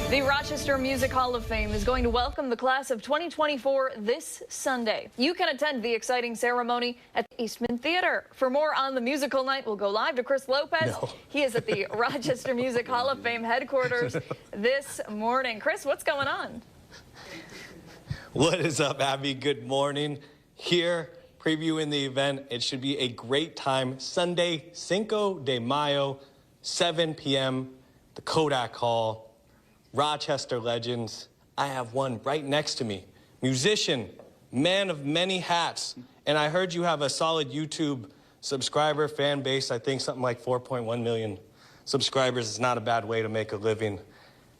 The Rochester Music Hall of Fame is going to welcome the class of 2024 this Sunday. You can attend the exciting ceremony at the Eastman Theater. For more on the musical night, we'll go live to Chris Lopez. No. He is at the Rochester Music Hall of Fame headquarters this morning. Chris, what's going on? What is up, Abby? Good morning. Here, previewing the event. It should be a great time. Sunday, Cinco de Mayo, 7 p.m., the Kodak Hall. Rochester legends. I have one right next to me. Musician, man of many hats. And I heard you have a solid YouTube subscriber fan base. I think something like 4.1 million subscribers is not a bad way to make a living.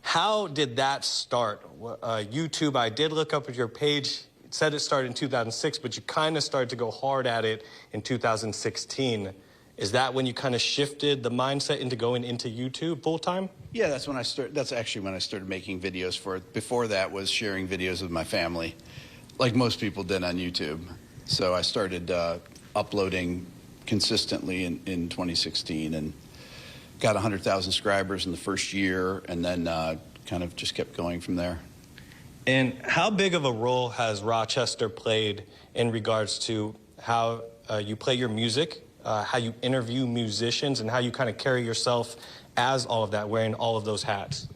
How did that start? YouTube, I did look up at your page. It said it started in 2006, but you kind of started to go hard at it in 2016. Is that when you kind of shifted the mindset into going into YouTube full time? Yeah, that's when I started. That's actually when I started making videos for it. Before that was sharing videos with my family, like most people did on YouTube. So I started uploading consistently in 2016 and got 100,000 subscribers in the first year, and then kind of just kept going from there. And how big of a role has Rochester played in regards to how you play your music, how you interview musicians, and how you kind of carry yourself as all of that, wearing all of those hats?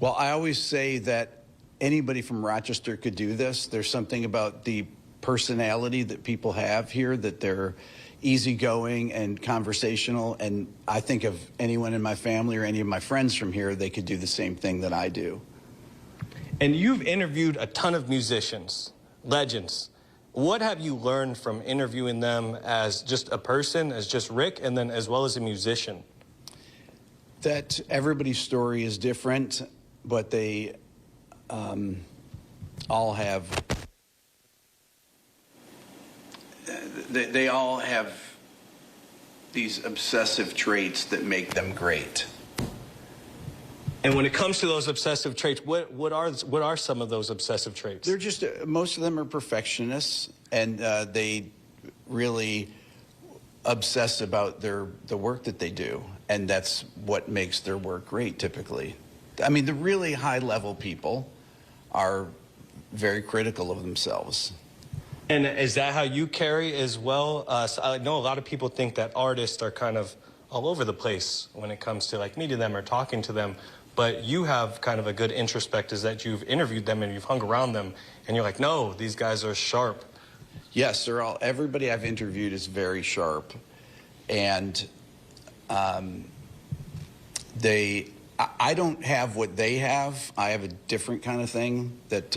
Well, I always say that anybody from Rochester could do this. There's something about the personality that people have here, that they're easygoing and conversational, and I think of anyone in my family or any of my friends from here, they could do the same thing that I do. And you've interviewed a ton of musicians, legends. What have you learned from interviewing them as just a person, as just Rick, and then as well as a musician? That everybody's story is different, but they all have these obsessive traits that make them great. And when it comes to those obsessive traits, what are some of those obsessive traits? They're just, most of them are perfectionists, and they really obsess about the work that they do, and that's what makes their work great, typically. I mean, the really high-level people are very critical of themselves. And is that how you carry as well? So I know a lot of people think that artists are kind of all over the place when it comes to like meeting them or talking to them. But you have kind of a good introspect, is that you've interviewed them and you've hung around them, and you're like, no, these guys are sharp. Yes, everybody I've interviewed is very sharp, and I don't have what they have. I have a different kind of thing that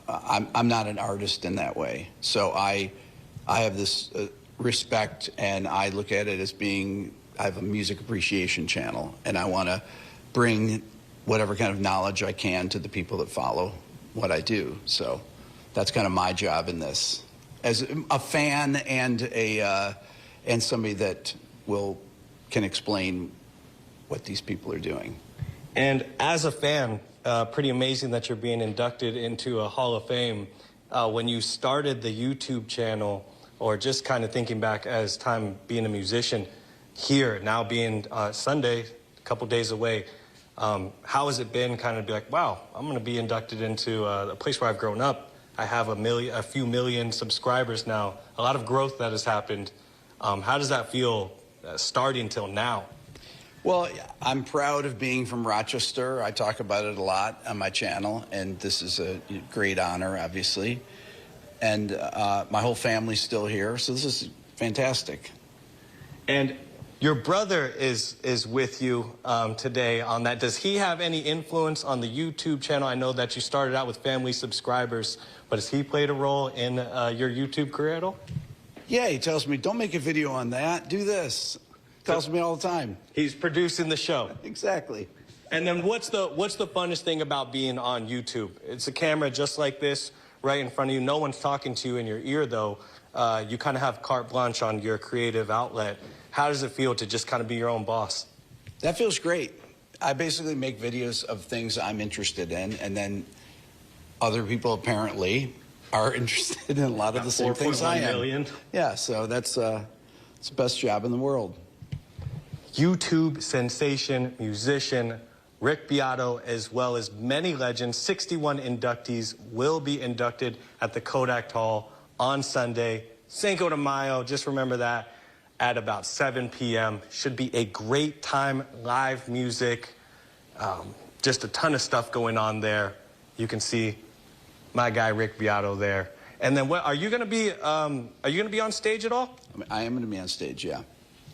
I'm not an artist in that way. So I have this respect, and I look at it as being, I have a music appreciation channel, and I want to bring whatever kind of knowledge I can to the people that follow what I do. So that's kind of my job in this, as a fan and somebody that can explain what these people are doing. And as a fan, pretty amazing that you're being inducted into a Hall of Fame. When you started the YouTube channel, or just kind of thinking back as time being a musician, here, now being Sunday, a couple days away, how has it been kind of be like, wow, I'm going to be inducted into a place where I've grown up. I have a few million subscribers now, a lot of growth that has happened. How does that feel starting till now? Well, I'm proud of being from Rochester. I talk about it a lot on my channel, and this is a great honor, obviously. And my whole family's still here, so this is fantastic. And your brother is with you today on that. Does he have any influence on the YouTube channel? I know that you started out with family subscribers, but has he played a role in your YouTube career at all? Yeah, he tells me, don't make a video on that, do this. Tells me all the time. He's producing the show. Exactly. And then what's the funnest thing about being on YouTube? It's a camera just like this right in front of you. No one's talking to you in your ear, though. You kind of have carte blanche on your creative outlet. How does it feel to just kind of be your own boss? That feels great. I basically make videos of things I'm interested in, and then other people apparently are interested in a lot of the same things I am. 4.1 million. Yeah, so it's the best job in the world. YouTube sensation, musician, Rick Beato, as well as many legends. 61 inductees will be inducted at the Kodak Hall on Sunday, Cinco de Mayo. Just remember that at about 7 p.m. Should be a great time. Live music, just a ton of stuff going on there. You can see my guy Rick Beato there. And then, what are you going to be? Are you going to be on stage at all? I am going to be on stage, yeah.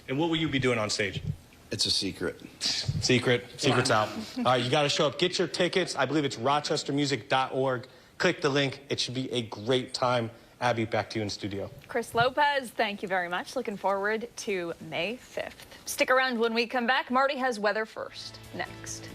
And what will you be doing on stage? It's a secret. Secret's out. All right, you got to show up. Get your tickets. I believe it's rochestermusic.org. Click the link. It should be a great time. Abby, back to you in studio. Chris Lopez, thank you very much. Looking forward to May 5th. Stick around when we come back. Marty has weather first next.